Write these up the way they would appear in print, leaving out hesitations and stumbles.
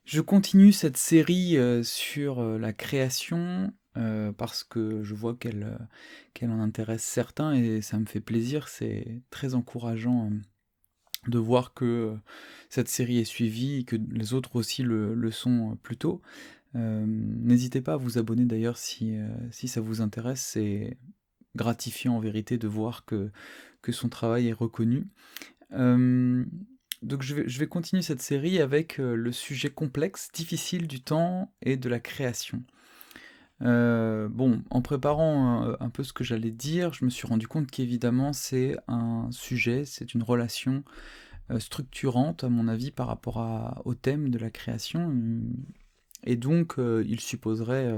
Je continue cette série, sur, la création, parce que je vois qu'elle en intéresse certains et ça me fait plaisir. C'est très encourageant, de voir que, cette série est suivie et que les autres aussi le sont, plus tôt. N'hésitez pas à vous abonner d'ailleurs si ça vous intéresse. C'est gratifiant en vérité de voir que son travail est reconnu. Hem, donc je vais continuer cette série avec, le sujet complexe, difficile du temps et de la création. Bon, en préparant, un peu ce que j'allais dire, je me suis rendu compte qu'évidemment c'est une relation, structurante à mon avis par rapport au thème de la création, et donc il supposerait,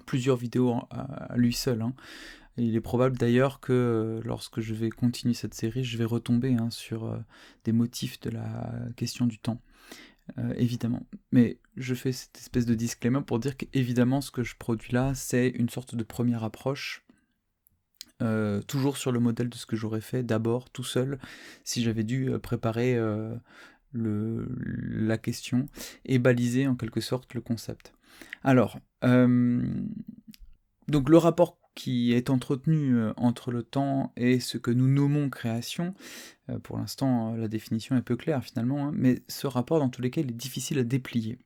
plusieurs vidéos à lui seul, hein. Et il est probable d'ailleurs que, lorsque je vais continuer cette série, je vais retomber, hein, sur, des motifs de la question du temps, évidemment. Mais je fais cette espèce de disclaimer pour dire qu'évidemment ce que je produis là, c'est une sorte de première approche, toujours sur le modèle de ce que j'aurais fait d'abord tout seul, si j'avais dû, préparer, la question et baliser en quelque sorte le concept. Alors, donc le rapport qui est entretenu, entre le temps et ce que nous nommons création, pour l'instant, la définition est peu claire finalement, hein, mais ce rapport dans tous les cas, il est difficile à déplier.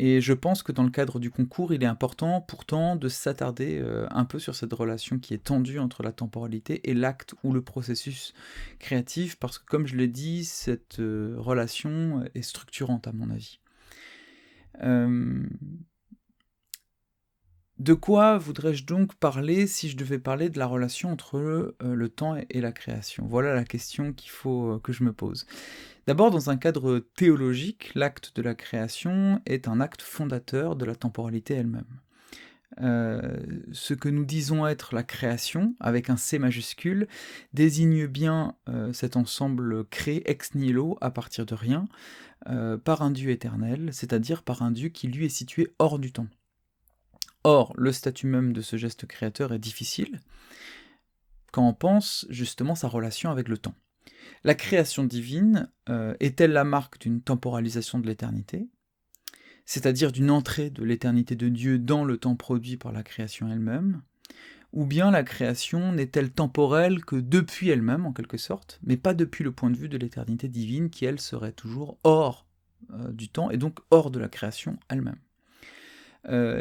Et je pense que dans le cadre du concours, il est important pourtant de s'attarder, un peu sur cette relation qui est tendue entre la temporalité et l'acte ou le processus créatif, parce que comme je l'ai dit, cette, relation est structurante à mon avis. Hem De quoi voudrais-je donc parler si je devais parler de la relation entre, le temps et la création? Voilà la question qu'il faut, que je me pose. D'abord, dans un cadre théologique, l'acte de la création est un acte fondateur de la temporalité elle-même. Ce que nous disons être la création, avec un C majuscule, désigne bien, cet ensemble créé ex nihilo, à partir de rien, par un Dieu éternel, c'est-à-dire par un Dieu qui lui est situé hors du temps. Or, le statut même de ce geste créateur est difficile quand on pense justement sa relation avec le temps. La création divine est-elle la marque d'une temporalisation de l'éternité, c'est-à-dire d'une entrée de l'éternité de Dieu dans le temps produit par la création elle-même, ou bien la création n'est-elle temporelle que depuis elle-même en quelque sorte, mais pas depuis le point de vue de l'éternité divine qui elle serait toujours hors du temps et donc hors de la création elle-même.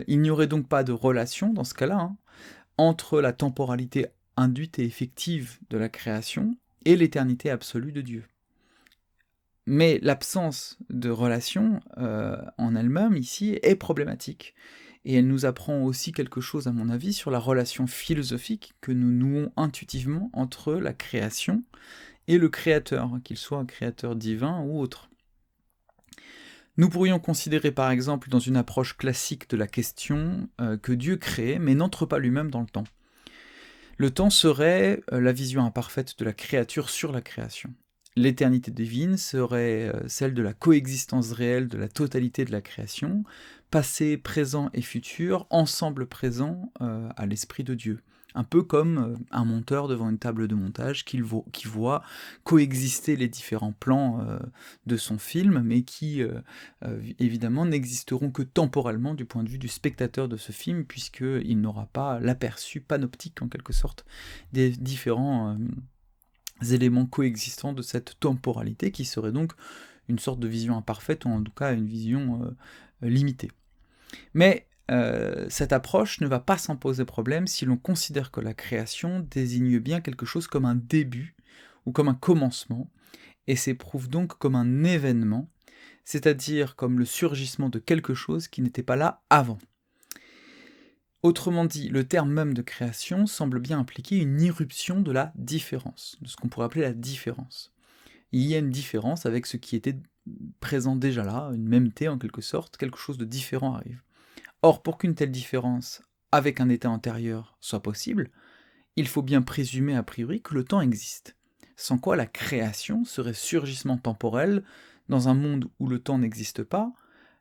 Il n'y aurait donc pas de relation dans ce cas-là, hein, entre la temporalité induite et effective de la création et l'éternité absolue de Dieu. Mais l'absence de relation, en elle-même, ici, est problématique. Et elle nous apprend aussi quelque chose, à mon avis, sur la relation philosophique que nous nouons intuitivement entre la création et le créateur, qu'il soit un créateur divin ou autre. Nous pourrions considérer par exemple dans une approche classique de la question que Dieu crée mais n'entre pas lui-même dans le temps. Le temps serait la vision imparfaite de la créature sur la création. L'éternité divine serait celle de la coexistence réelle de la totalité de la création, passé, présent et futur, ensemble présent à l'Esprit de Dieu. Un peu comme un monteur devant une table de montage qui voit coexister les différents plans de son film, mais qui évidemment n'existeront que temporellement du point de vue du spectateur de ce film, puisqu'il n'aura pas l'aperçu panoptique en quelque sorte des différents éléments coexistants de cette temporalité, qui serait donc une sorte de vision imparfaite, ou en tout cas une vision limitée. Mais cette approche ne va pas sans poser problème si l'on considère que la création désigne bien quelque chose comme un début, ou comme un commencement, et s'éprouve donc comme un événement, c'est-à-dire comme le surgissement de quelque chose qui n'était pas là avant. Autrement dit, le terme même de création semble bien impliquer une irruption de la différence, de ce qu'on pourrait appeler la différence. Il y a une différence avec ce qui était présent déjà là, une mêmeté en quelque sorte, quelque chose de différent arrive. Or, pour qu'une telle différence avec un état antérieur soit possible, il faut bien présumer a priori que le temps existe, sans quoi la création serait surgissement temporel dans un monde où le temps n'existe pas,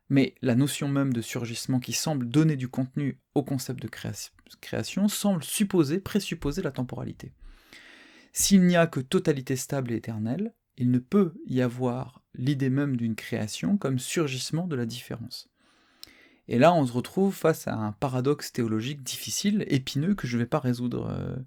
mais la notion même de surgissement qui semble donner du contenu au concept de création semble présupposer la temporalité. S'il n'y a que totalité stable et éternelle, il ne peut y avoir l'idée même d'une création comme surgissement de la différence. Et là, on se retrouve face à un paradoxe théologique difficile, épineux, que je ne vais pas résoudre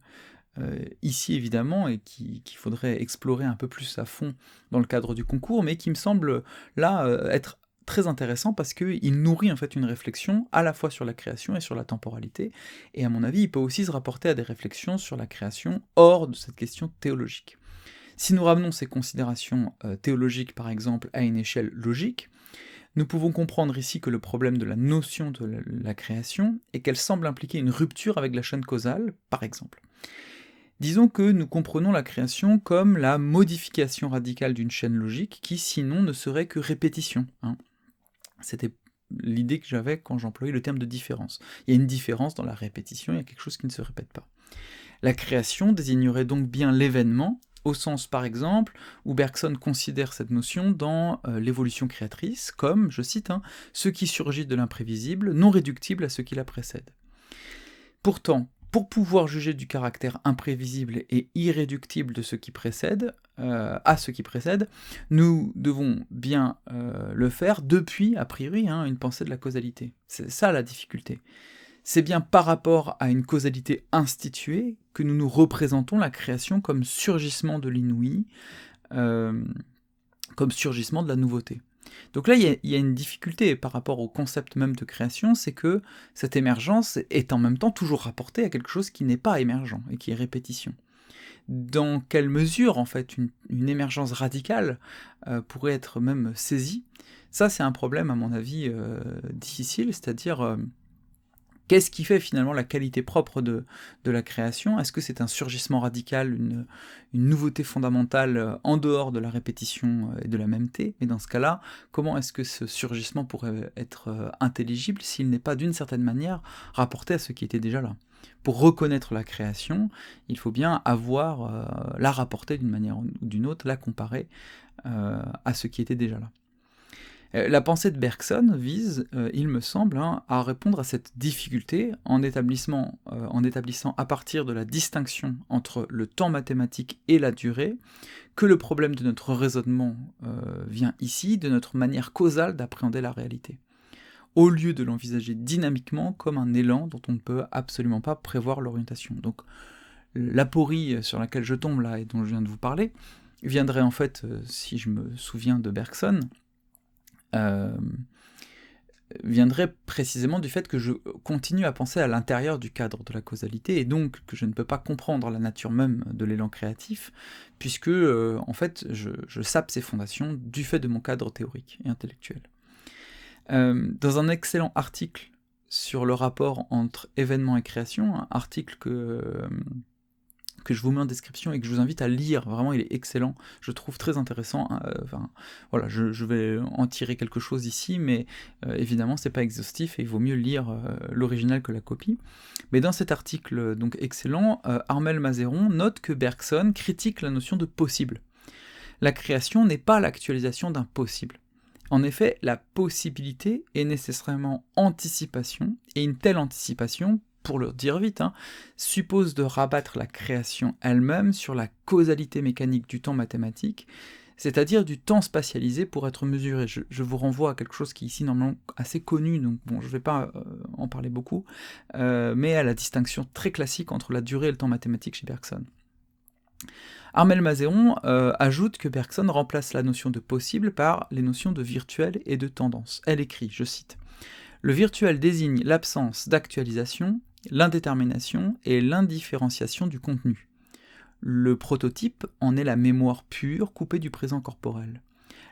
ici évidemment, et qu'il faudrait explorer un peu plus à fond dans le cadre du concours, mais qui me semble là être très intéressant parce qu'il nourrit en fait une réflexion à la fois sur la création et sur la temporalité, et à mon avis, il peut aussi se rapporter à des réflexions sur la création hors de cette question théologique. Si nous ramenons ces considérations théologiques, par exemple, à une échelle logique, nous pouvons comprendre ici que le problème de la notion de la création est qu'elle semble impliquer une rupture avec la chaîne causale, par exemple. Disons que nous comprenons la création comme la modification radicale d'une chaîne logique qui sinon ne serait que répétition. C'était l'idée que j'avais quand j'employais le terme de différence. Il y a une différence dans la répétition, il y a quelque chose qui ne se répète pas. La création désignerait donc bien l'événement, au sens par exemple où Bergson considère cette notion dans l'évolution créatrice comme, je cite, ce qui surgit de l'imprévisible, non réductible à ce qui la précède. Pourtant, pour pouvoir juger du caractère imprévisible et irréductible de ce qui précède, à ce qui précède, nous devons bien le faire depuis, a priori, une pensée de la causalité. C'est ça la difficulté. C'est bien par rapport à une causalité instituée que nous nous représentons la création comme surgissement de l'inouï, comme surgissement de la nouveauté. Donc là, il y a une difficulté par rapport au concept même de création, c'est que cette émergence est en même temps toujours rapportée à quelque chose qui n'est pas émergent et qui est répétition. Dans quelle mesure, en fait, une émergence radicale pourrait être même saisie? Ça, c'est un problème, à mon avis, difficile, c'est-à-dire qu'est-ce qui fait finalement la qualité propre de la création? Est-ce que c'est un surgissement radical, une nouveauté fondamentale en dehors de la répétition et de la mêmeté? Mais dans ce cas-là, comment est-ce que ce surgissement pourrait être intelligible s'il n'est pas d'une certaine manière rapporté à ce qui était déjà là? Pour reconnaître la création, il faut bien avoir la rapporter d'une manière ou d'une autre, la comparer à ce qui était déjà là. La pensée de Bergson vise, il me semble, à répondre à cette difficulté en établissant à partir de la distinction entre le temps mathématique et la durée, que le problème de notre raisonnement vient ici de notre manière causale d'appréhender la réalité, au lieu de l'envisager dynamiquement comme un élan dont on ne peut absolument pas prévoir l'orientation. Donc l'aporie sur laquelle je tombe là et dont je viens de vous parler viendrait en fait, si je me souviens de Bergson, viendrait précisément du fait que je continue à penser à l'intérieur du cadre de la causalité, et donc que je ne peux pas comprendre la nature même de l'élan créatif, puisque en fait je sape ses fondations du fait de mon cadre théorique et intellectuel. Dans un excellent article sur le rapport entre événement et création, un article que je vous mets en description et que je vous invite à lire, vraiment il est excellent, je trouve très intéressant, voilà, je vais en tirer quelque chose ici, mais évidemment c'est pas exhaustif et il vaut mieux lire l'original que la copie. Mais dans cet article donc excellent, Armel Mazeron note que Bergson critique la notion de possible. La création n'est pas l'actualisation d'un possible. En effet, la possibilité est nécessairement anticipation, et une telle anticipation, pour le dire vite, suppose de rabattre la création elle-même sur la causalité mécanique du temps mathématique, c'est-à-dire du temps spatialisé pour être mesuré. Je vous renvoie à quelque chose qui est ici normalement assez connu, donc bon, je ne vais pas en parler beaucoup, mais à la distinction très classique entre la durée et le temps mathématique chez Bergson. Armel Mazeron ajoute que Bergson remplace la notion de possible par les notions de virtuel et de tendance. Elle écrit, je cite, « Le virtuel désigne l'absence d'actualisation, l'indétermination et l'indifférenciation du contenu. Le prototype en est la mémoire pure coupée du présent corporel.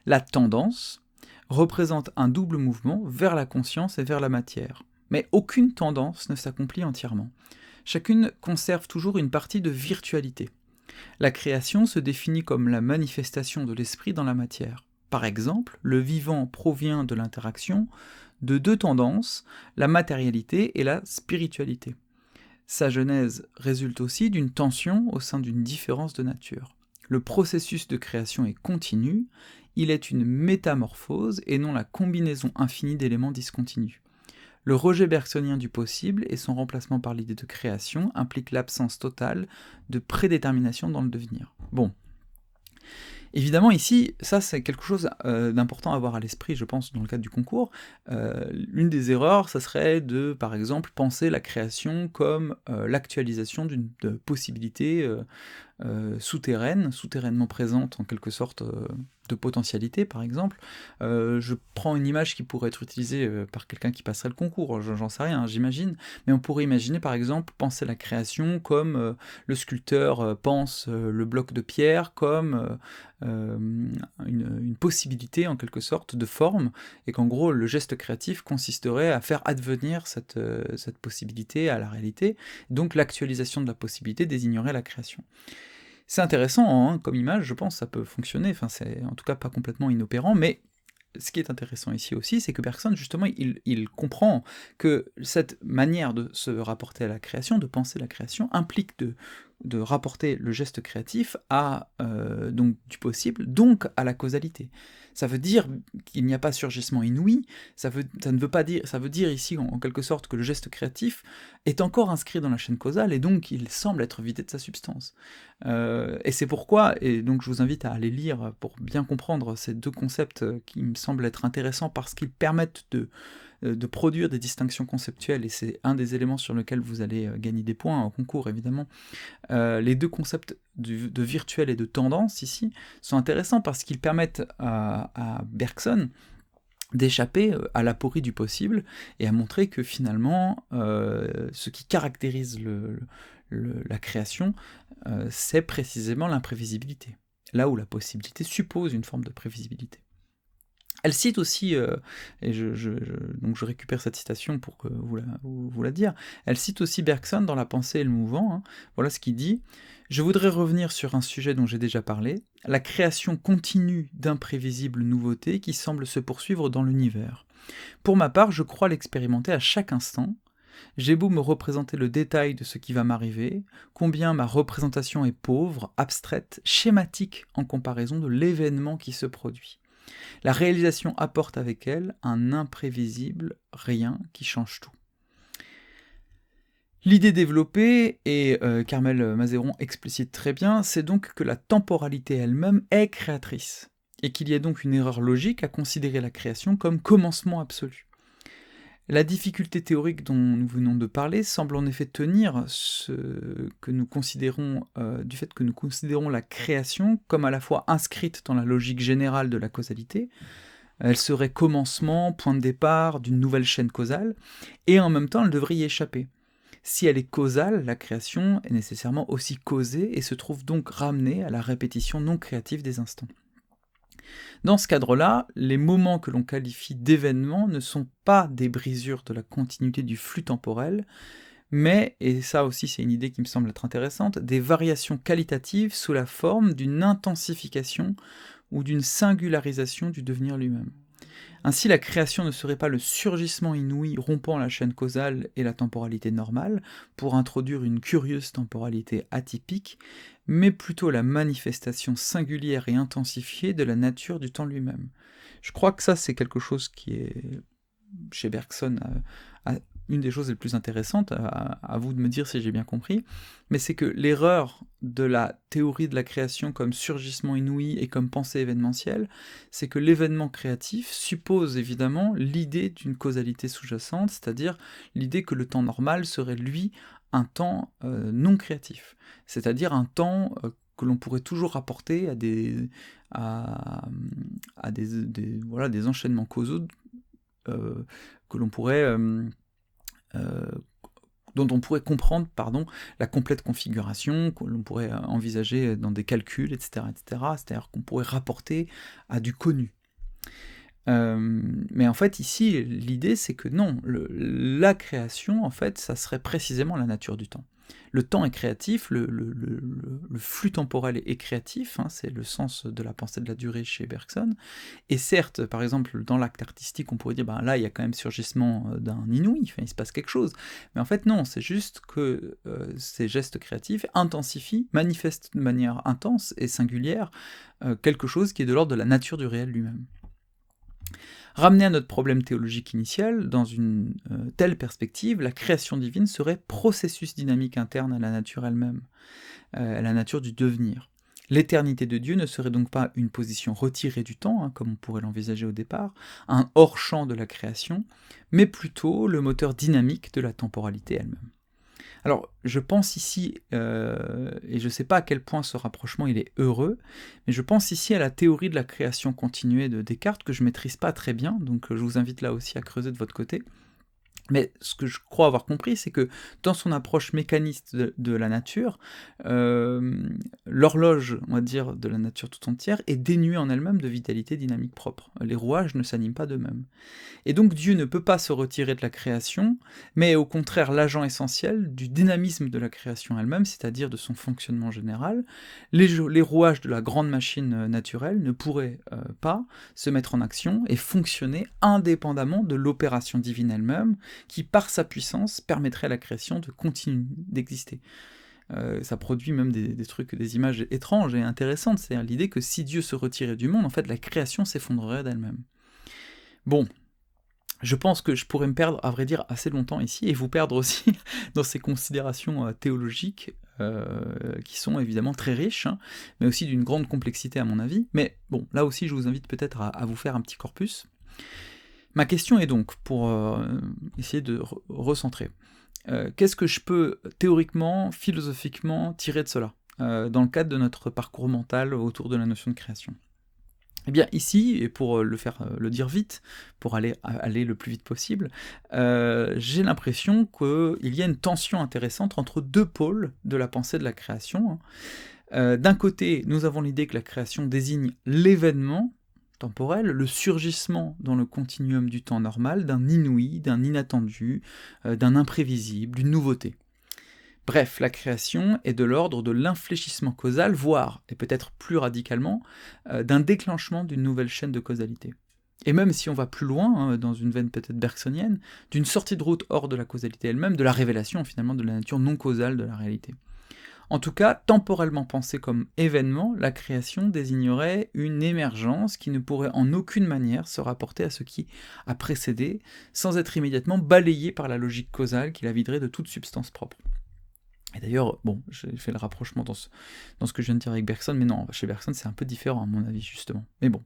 La tendance représente un double mouvement vers la conscience et vers la matière. Mais aucune tendance ne s'accomplit entièrement. Chacune conserve toujours une partie de virtualité. La création se définit comme la manifestation de l'esprit dans la matière. Par exemple, le vivant provient de l'interaction de deux tendances, la matérialité et la spiritualité. Sa genèse résulte aussi d'une tension au sein d'une différence de nature. Le processus de création est continu, il est une métamorphose et non la combinaison infinie d'éléments discontinus. Le rejet bergsonien du possible et son remplacement par l'idée de création implique l'absence totale de prédétermination dans le devenir. » Bon. Évidemment ici, ça c'est quelque chose, d'important à avoir à l'esprit, je pense, dans le cadre du concours. L'une des erreurs, ça serait de, par exemple, penser la création comme, l'actualisation d'une possibilité, souterrainement présente en quelque sorte, de potentialité par exemple. Je prends une image qui pourrait être utilisée, par quelqu'un qui passerait le concours, j'en sais rien, hein, j'imagine, mais on pourrait imaginer par exemple penser la création comme, le sculpteur, pense, le bloc de pierre comme, une possibilité en quelque sorte de forme, et qu'en gros le geste créatif consisterait à faire advenir cette possibilité à la réalité, donc l'actualisation de la possibilité désignerait la création. C'est intéressant, hein, comme image, je pense, ça peut fonctionner, enfin c'est en tout cas pas complètement inopérant, mais ce qui est intéressant ici aussi, c'est que Bergson, justement, il comprend que cette manière de se rapporter à la création, de penser la création, implique de rapporter le geste créatif à donc du possible, donc à la causalité. Ça veut dire qu'il n'y a pas surgissement inouï, ça ne veut pas dire, ça veut dire ici en quelque sorte que le geste créatif est encore inscrit dans la chaîne causale et donc il semble être vidé de sa substance. Et c'est pourquoi, et donc je vous invite à aller lire pour bien comprendre ces deux concepts qui me semblent être intéressants parce qu'ils permettent de produire des distinctions conceptuelles, et c'est un des éléments sur lesquels vous allez gagner des points en concours évidemment. Les deux concepts de virtuel et de tendance ici sont intéressants parce qu'ils permettent à Bergson d'échapper à l'aporie du possible et à montrer que finalement ce qui caractérise la création, c'est précisément l'imprévisibilité, là où la possibilité suppose une forme de prévisibilité. Elle cite aussi, et donc je récupère cette citation pour que vous la dire, elle cite aussi Bergson dans La pensée et le mouvant, hein. Voilà ce qu'il dit: « Je voudrais revenir sur un sujet dont j'ai déjà parlé, la création continue d'imprévisibles nouveautés qui semblent se poursuivre dans l'univers. Pour ma part, je crois l'expérimenter à chaque instant. J'ai beau me représenter le détail de ce qui va m'arriver, combien ma représentation est pauvre, abstraite, schématique en comparaison de l'événement qui se produit. La réalisation apporte avec elle un imprévisible rien qui change tout. » L'idée développée, et Carmel Mazéron explicite très bien, c'est donc que la temporalité elle-même est créatrice, et qu'il y a donc une erreur logique à considérer la création comme commencement absolu. La difficulté théorique dont nous venons de parler semble en effet tenir du fait que nous considérons la création comme à la fois inscrite dans la logique générale de la causalité, elle serait commencement, point de départ d'une nouvelle chaîne causale, et en même temps elle devrait y échapper. Si elle est causale, la création est nécessairement aussi causée et se trouve donc ramenée à la répétition non créative des instants. Dans ce cadre-là, les moments que l'on qualifie d'événements ne sont pas des brisures de la continuité du flux temporel, mais, et ça aussi c'est une idée qui me semble être intéressante, des variations qualitatives sous la forme d'une intensification ou d'une singularisation du devenir lui-même. Ainsi, la création ne serait pas le surgissement inouï rompant la chaîne causale et la temporalité normale pour introduire une curieuse temporalité atypique, mais plutôt la manifestation singulière et intensifiée de la nature du temps lui-même. Je crois que ça, c'est quelque chose qui est, chez Bergson, une des choses les plus intéressantes, à vous de me dire si j'ai bien compris, mais c'est que l'erreur de la théorie de la création comme surgissement inouï et comme pensée événementielle, c'est que l'événement créatif suppose évidemment l'idée d'une causalité sous-jacente, c'est-à-dire l'idée que le temps normal serait, lui, un temps non créatif, c'est-à-dire un temps que l'on pourrait toujours rapporter à des enchaînements causaux que l'on pourrait... dont on pourrait comprendre la complète configuration, que l'on pourrait envisager dans des calculs, etc. C'est-à-dire qu'on pourrait rapporter à du connu. Mais en fait, ici, l'idée, c'est que non, la création, en fait, ça serait précisément la nature du temps. Le temps est créatif, le flux temporel est créatif, hein, c'est le sens de la pensée de la durée chez Bergson, et certes, par exemple, dans l'acte artistique, on pourrait dire, là, il y a quand même surgissement d'un inouï, il se passe quelque chose, mais en fait, non, c'est juste que ces gestes créatifs intensifient, manifestent de manière intense et singulière quelque chose qui est de l'ordre de la nature du réel lui-même. Ramené à notre problème théologique initial, dans une telle perspective, la création divine serait processus dynamique interne à la nature elle-même, à la nature du devenir. L'éternité de Dieu ne serait donc pas une position retirée du temps, comme on pourrait l'envisager au départ, un hors-champ de la création, mais plutôt le moteur dynamique de la temporalité elle-même. Alors, je pense ici, et je ne sais pas à quel point ce rapprochement il est heureux, mais je pense ici à la théorie de la création continuée de Descartes, que je ne maîtrise pas très bien, donc je vous invite là aussi à creuser de votre côté. Mais ce que je crois avoir compris, c'est que dans son approche mécaniste de la nature, l'horloge, on va dire, de la nature tout entière est dénuée en elle-même de vitalité dynamique propre. Les rouages ne s'animent pas d'eux-mêmes. Et donc Dieu ne peut pas se retirer de la création, mais est au contraire l'agent essentiel du dynamisme de la création elle-même, c'est-à-dire de son fonctionnement général. Les rouages de la grande machine naturelle ne pourraient pas se mettre en action et fonctionner indépendamment de l'opération divine elle-même, qui par sa puissance permettrait à la création de continuer d'exister. Ça produit même des trucs, des images étranges et intéressantes, c'est-à-dire l'idée que si Dieu se retirait du monde, en fait la création s'effondrerait d'elle-même. Bon, je pense que je pourrais me perdre, à vrai dire, assez longtemps ici, et vous perdre aussi dans ces considérations théologiques, qui sont évidemment très riches, mais aussi d'une grande complexité à mon avis. Mais bon, là aussi je vous invite peut-être à vous faire un petit corpus. Ma question est donc, pour essayer de recentrer, qu'est-ce que je peux théoriquement, philosophiquement tirer de cela, dans le cadre de notre parcours mental autour de la notion de création ? Eh bien ici, et pour le dire vite, pour aller le plus vite possible, j'ai l'impression qu'il y a une tension intéressante entre deux pôles de la pensée de la création. D'un côté, nous avons l'idée que la création désigne l'événement temporel, le surgissement dans le continuum du temps normal d'un inouï, d'un inattendu, d'un imprévisible, d'une nouveauté. Bref, la création est de l'ordre de l'infléchissement causal, voire, et peut-être plus radicalement, d'un déclenchement d'une nouvelle chaîne de causalité. Et même si on va plus loin, dans une veine peut-être bergsonienne, d'une sortie de route hors de la causalité elle-même, de la révélation finalement de la nature non causale de la réalité. En tout cas, temporellement pensée comme événement, la création désignerait une émergence qui ne pourrait en aucune manière se rapporter à ce qui a précédé, sans être immédiatement balayée par la logique causale qui la viderait de toute substance propre. Et d'ailleurs, bon, j'ai fait le rapprochement dans ce que je viens de dire avec Bergson, mais non, chez Bergson c'est un peu différent à mon avis, justement. Mais bon.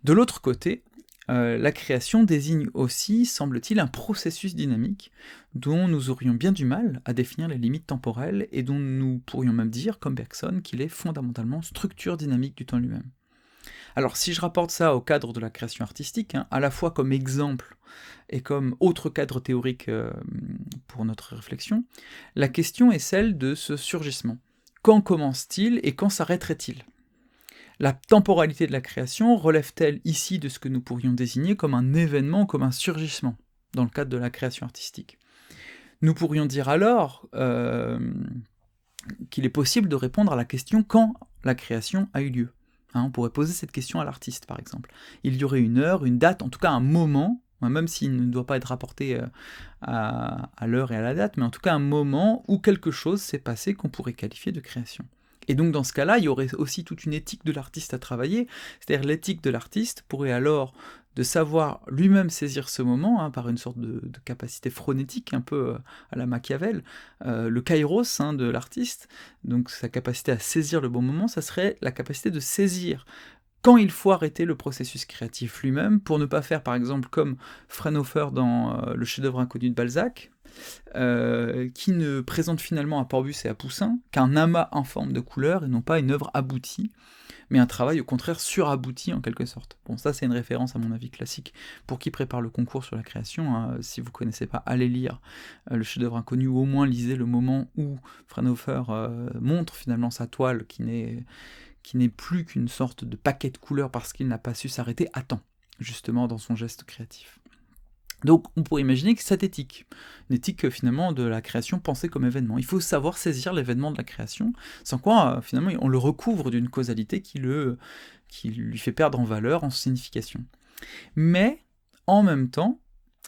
De l'autre côté, la création désigne aussi, semble-t-il, un processus dynamique dont nous aurions bien du mal à définir les limites temporelles et dont nous pourrions même dire, comme Bergson, qu'il est fondamentalement structure dynamique du temps lui-même. Alors si je rapporte ça au cadre de la création artistique, à la fois comme exemple et comme autre cadre théorique pour notre réflexion, la question est celle de ce surgissement. Quand commence-t-il et quand s'arrêterait-il ? La temporalité de la création relève-t-elle ici de ce que nous pourrions désigner comme un événement, comme un surgissement, dans le cadre de la création artistique ? Nous pourrions dire alors qu'il est possible de répondre à la question quand la création a eu lieu. On pourrait poser cette question à l'artiste, par exemple. Il y aurait une heure, une date, en tout cas un moment, même s'il ne doit pas être rapporté à l'heure et à la date, mais en tout cas un moment où quelque chose s'est passé qu'on pourrait qualifier de création. Et donc dans ce cas-là, il y aurait aussi toute une éthique de l'artiste à travailler, c'est-à-dire l'éthique de l'artiste pourrait alors de savoir lui-même saisir ce moment, par une sorte de capacité phronétique, un peu à la Machiavel, le kairos de l'artiste, donc sa capacité à saisir le bon moment, ça serait la capacité de saisir quand il faut arrêter le processus créatif lui-même, pour ne pas faire par exemple comme Fraunhofer dans le chef-d'œuvre inconnu de Balzac, qui ne présente finalement à Port-Bus et à Poussin qu'un amas informe de couleurs et non pas une œuvre aboutie, mais un travail au contraire surabouti en quelque sorte. Bon, ça c'est une référence à mon avis classique pour qui prépare le concours sur la création. Si vous ne connaissez pas, allez lire le chef-d'œuvre inconnu, ou au moins lisez le moment où Fraunhofer montre finalement sa toile qui n'est plus qu'une sorte de paquet de couleurs parce qu'il n'a pas su s'arrêter à temps, justement dans son geste créatif. Donc on pourrait imaginer que cette éthique, une éthique finalement de la création pensée comme événement. Il faut savoir saisir l'événement de la création, sans quoi finalement on le recouvre d'une causalité qui lui fait perdre en valeur, en signification. Mais en même temps,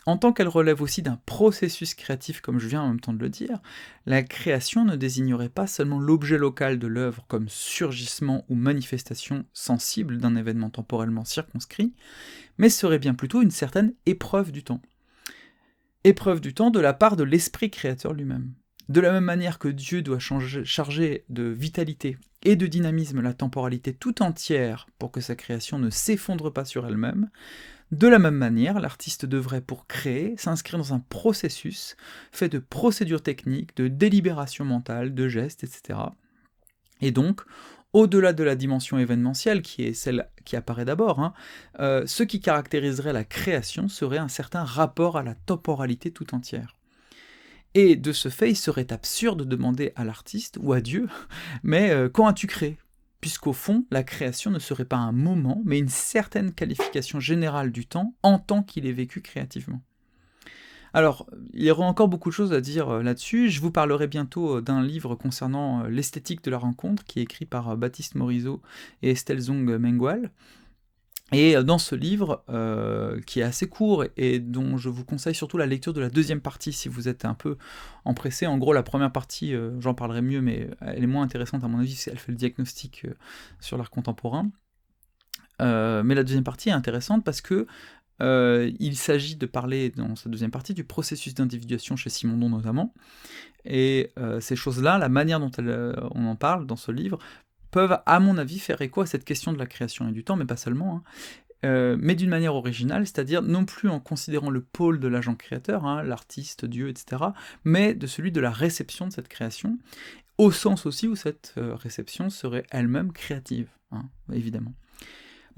en tant qu'elle relève aussi d'un processus créatif, comme je viens en même temps de le dire, la création ne désignerait pas seulement l'objet local de l'œuvre comme surgissement ou manifestation sensible d'un événement temporellement circonscrit, mais serait bien plutôt une certaine épreuve du temps. Épreuve du temps de la part de l'esprit créateur lui-même. De la même manière que Dieu doit charger de vitalité et de dynamisme la temporalité tout entière pour que sa création ne s'effondre pas sur elle-même, de la même manière, l'artiste devrait, pour créer, s'inscrire dans un processus fait de procédures techniques, de délibération mentale, de gestes, etc. Et donc, au-delà de la dimension événementielle, qui est celle qui apparaît d'abord, ce qui caractériserait la création serait un certain rapport à la temporalité tout entière. Et de ce fait, il serait absurde de demander à l'artiste, ou à Dieu, mais quand as-tu créé ? Puisqu'au fond, la création ne serait pas un moment, mais une certaine qualification générale du temps en tant qu'il est vécu créativement. Alors, il y aura encore beaucoup de choses à dire là-dessus. Je vous parlerai bientôt d'un livre concernant l'esthétique de la rencontre, qui est écrit par Baptiste Morisot et Estelle Zong Mengual. Et dans ce livre, qui est assez court et dont je vous conseille surtout la lecture de la deuxième partie si vous êtes un peu empressé. En gros, la première partie, j'en parlerai mieux, mais elle est moins intéressante à mon avis, elle fait le diagnostic sur l'art contemporain. Mais la deuxième partie est intéressante parce que il s'agit de parler, dans cette deuxième partie, du processus d'individuation chez Simondon notamment. Et ces choses-là, la manière dont on en parle dans ce livre, peuvent, à mon avis, faire écho à cette question de la création et du temps, mais pas seulement, mais d'une manière originale, c'est-à-dire non plus en considérant le pôle de l'agent créateur, l'artiste, Dieu, etc., mais de celui de la réception de cette création, au sens aussi où cette réception serait elle-même créative, évidemment.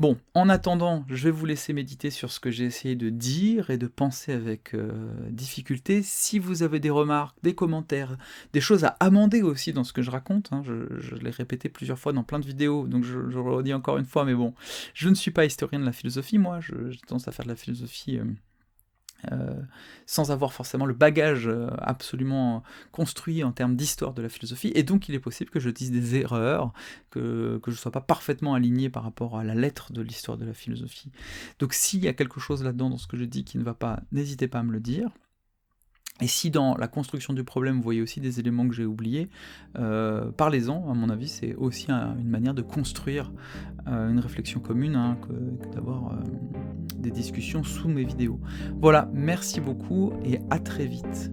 Bon, en attendant, je vais vous laisser méditer sur ce que j'ai essayé de dire et de penser avec difficulté. Si vous avez des remarques, des commentaires, des choses à amender aussi dans ce que je raconte, je l'ai répété plusieurs fois dans plein de vidéos, donc je le redis encore une fois, mais bon, je ne suis pas historien de la philosophie, moi, j'ai tendance à faire de la philosophie sans avoir forcément le bagage absolument construit en termes d'histoire de la philosophie, et donc il est possible que je dise des erreurs, que je ne sois pas parfaitement aligné par rapport à la lettre de l'histoire de la philosophie. Donc s'il y a quelque chose là-dedans dans ce que je dis qui ne va pas, n'hésitez pas à me le dire. Et si dans la construction du problème, vous voyez aussi des éléments que j'ai oubliés, parlez-en, à mon avis, c'est aussi une manière de construire une réflexion commune, que d'avoir des discussions sous mes vidéos. Voilà, merci beaucoup et à très vite.